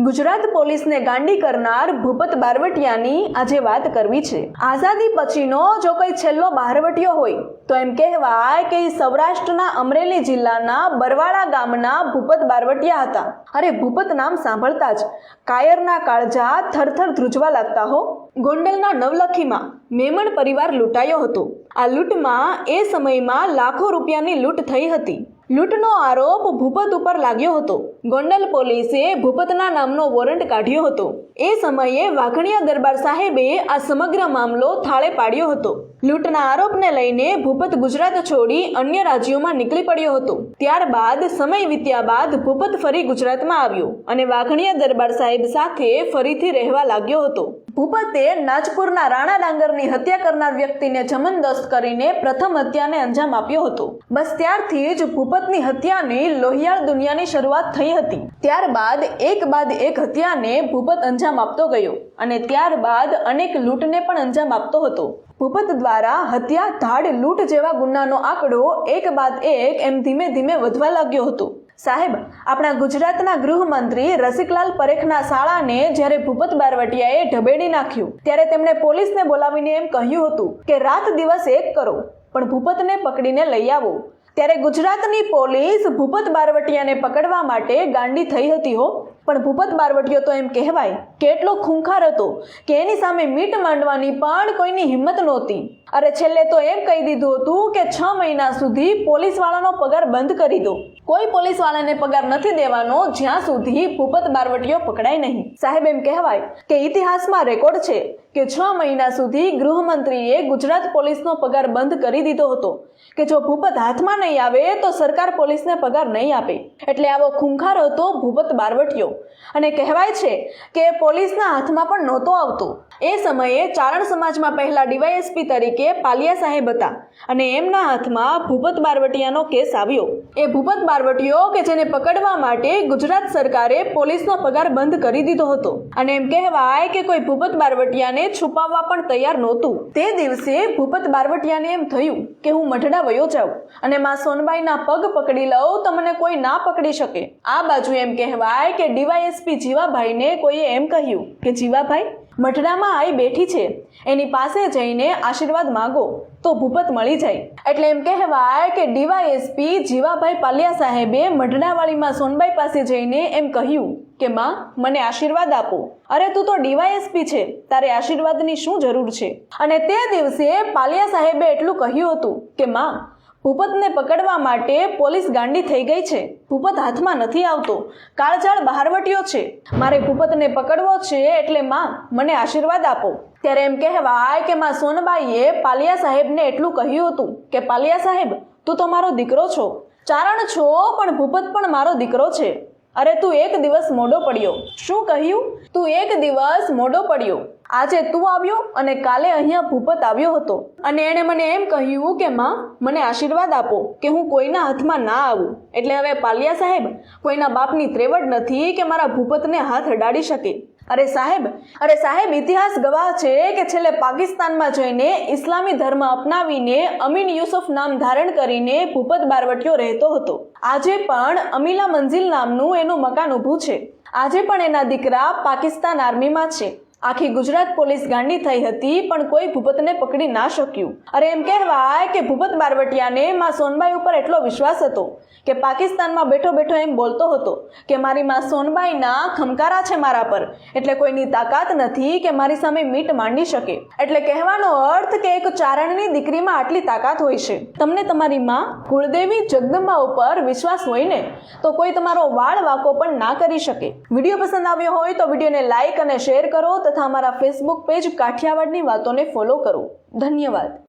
ગુજરાત પોલીસને ગાંડી કરનાર ભૂપત બારવટિયાની આજે વાત કરવી છે। આઝાદી પછીનો જો કોઈ છેલ્લો બારવટિયો હોય તો એમ કહેવાય કે સૌરાષ્ટ્રના અમરેલી જિલ્લાના બરવાળા ગામના ભૂપત બારવટિયા હતા। અરે ભૂપત નામ સાંભળતા જ કાયરના કાળજા થરથર ધ્રુજવા લાગતા હો। ગોંડલના નવલખીમાં મેમણ પરિવાર લૂંટાયો હતો। આ લૂંટમાં એ સમયમાં લાખો રૂપિયાની લૂંટ થઈ હતી। લૂંટનો આરોપ ભૂપત ઉપર લાગ્યો હતો। ગોંડલ પોલીસે ભૂપતના નામનો વોરંટ કાઢ્યો હતો। એ સમયે વાઘણિયા દરબાર સાહેબે આ સમગ્ર મામલો થાળે પાડ્યો હતો। લૂંટના આરોપને લઈને ભૂપત ગુજરાત છોડી અન્ય રાજ્યોમાં નીકળી પડ્યો હતો। ત્યારબાદ સમય વીત્યા બાદ ભૂપત ફરી ગુજરાતમાં આવ્યો અને વાઘણિયા દરબાર સાહેબ સાથે ફરીથી રહેવા લાગ્યો હતો। ભૂપતે નાજપુરના રાણા ડાંગરની હત્યા કરનાર વ્યક્તિને જમનદસ્ત કરીને પ્રથમ હત્યાને અંજામ આપ્યો હતો। બસ ત્યારથી જ ભૂપતની હત્યાની લોહિયાળ દુનિયાની શરૂઆત થઈ હતી। ત્યારબાદ એક બાદ એક હત્યાને ભૂપત અંજામ આપતો ગયો અને ત્યારબાદ અનેક લૂંટને પણ અંજામ આપતો હતો। ભૂપત દ્વારા હત્યા, ધાડ, લૂંટ જેવા ગુનાનો આંકડો એક બાદ એક એમ ધીમે ધીમે વધવા લાગ્યો હતો। સાહેબ, આપણા ગુજરાતના ગૃહમંત્રી રસિકલાલ પરેખના શાળાને જ્યારે ભૂપત બારવટિયાએ ઢબેડી નાખ્યું ત્યારે તેમણે પોલીસને બોલાવીને એમ કહ્યું હતું કે રાત દિવસ એક કરો પણ ભૂપતને પકડીને લઈ આવો। ત્યારે ગુજરાતની પોલીસ ભૂપત બારવટિયાને પકડવા માટે ગાંડી થઈ હતી હો। પણ ભૂપત બારવટિયો તો એમ કહેવાય કે એટલો ખૂંખાર હતો કે એની સામે મીટ માંડવાની પણ કોઈની હિંમત નહોતી। અરે છેલ્લે તો એમ કહી દીધું હતું કે 6 મહિના સુધી પોલીસ વાળાનો પગાર બંધ કરી દો। કોઈ પોલીસ વાળાને પગાર નથી દેવાનો જ્યાં સુધી ભૂપત બારવટિયો પકડાય નહીં। સાહેબ, એમ કહેવાય કે ઇતિહાસમાં રેકોર્ડ છે કે 6 મહિના સુધી ગૃહમંત્રીએ ગુજરાત પોલીસનો પગાર બંધ કરી દીધો હતો કે જો ભૂપત હાથમાં નહીં આવે તો સરકાર પોલીસને પગાર નહીં આપે। એટલે આવો ખૂંખાર હતો ભૂપત બારવટિયો અને કહેવાય છે કે પોલીસના હાથમાં પણ નહોતો આવતો। એ સમયે ચારણ સમાજમાં પહેલા ડીવાયએસપી તરીકે પાલિયા સાહેબ હતા અને એમના હાથમાં ભૂપત બારવટિયાનો કેસ આવ્યો। એ ભૂપત બારવટિયો કે જેને પકડવા માટે ગુજરાત સરકારે પોલીસનો પગાર બંધ કરી દીધો હતો અને એમ કહેવાય કે કોઈ ભૂપત બારવટિયાને છુપાવવા પણ તૈયાર નહોતું। તે દિવસે ભૂપત બારવટિયાને એમ થયું કે હું મઢડા વયો જાઉં અને માં સોનબાઈના પગ પકડી લઉં તો મને કોઈ ના પકડી શકે। આ બાજુ એમ કહેવાય કે ડીવાયએસપી જીવાભાઈને કોઈએ એમ કહ્યું કે જીવાભાઈ, મઢડામાં આઈ બેઠી છે, એની પાસે જઈને આશીર્વાદ માંગો તો ભૂપત મળી જાય। એટલે એમ કહેવાય કે ડીવાયએસપી જીવાભાઈ પાલિયા સાહેબે મઢડાવાળીમાં સોનબાઈ પાસે જઈને એમ કહ્યું કે માં, મને આશીર્વાદ આપો। અરે તું તો ડીવાયએસપી છે, તારે આશીર્વાદની શું જરૂર છે? અને તે દિવસે પાલિયા સાહેબે એટલું કહ્યું હતું કે માં, ભૂપતને પકડવા માટે પોલીસ ગાંડી થઈ ગઈ છે। ભૂપત હાથમાં નથી આવતો, કાળજાળ બહારવટિયો છે, મારે ભૂપતને પકડવો છે એટલે માં, મને આશીર્વાદ આપો। ત્યારે એમ કહેવાય કે માં સોનબાઈએ પાલિયા સાહેબને એટલું કહ્યું હતું કે પાલિયા સાહેબ, તું તો મારો દીકરો છો, ચારણ છો, પણ ભૂપત પણ મારો દીકરો છે। અરે તું એક દિવસ મોડો પડ્યો। શું કહ્યું? તું એક દિવસ મોડો પડ્યો। આજે તું આવ્યો અને કાલે અહીંયા ભૂપત આવ્યો હતો અને એણે મને એમ કહ્યું કે માં, મને આશીર્વાદ આપો કે હું કોઈના હાથમાં ના આવું। એટલે હવે પાલિયા સાહેબ, કોઈના બાપની ત્રેવડ નથી કે મારા ભૂપતને હાથ અડાડી શકે। અરે સાહેબ, ઇતિહાસ ગવાહ છે કે છેલ્લે પાકિસ્તાનમાં જઈને ઇસ્લામી ધર્મ અપનાવીને અમીન યુસુફ નામ ધારણ કરીને ભૂપત બારવટિયો રહેતો હતો। આજે પણ અમીલા મંઝિલ નામનું એનું મકાન ઊભું છે। આજે પણ એના દીકરા પાકિસ્તાન આર્મીમાં છે। આખી ગુજરાત પોલીસ ગાંડી થઈ હતી પણ કોઈ ભૂપતને પકડી ના શક્યું। અરે એમ કહેવાય કે ભૂપત બારવટિયાને માં સોનબાઈ ઉપર એટલો વિશ્વાસ હતો કે પાકિસ્તાનમાં બેઠો બેઠો એમ બોલતો હતો કે મારી માં સોનબાઈના ખમકારા છે મારા પર, એટલે કોઈની તાકાત નથી કે મારી સામે મીટ માંડી શકે। એટલે કહેવાનો અર્થ કે એક ચારણની દીકરીમાં આટલી તાકાત હોય છે। તમને તમારી માં કુળદેવી જગદંબા ઉપર વિશ્વાસ હોય ને તો કોઈ તમારો વાળ વાંકો પણ ના કરી શકે। વિડીયો પસંદ આવ્યો હોય તો વિડીયોને લાઈક અને શેર કરો તથા અમારા ફેસબુક પેજ કાઠિયાવાડની વાતોને ફોલો કરો। ધન્યવાદ।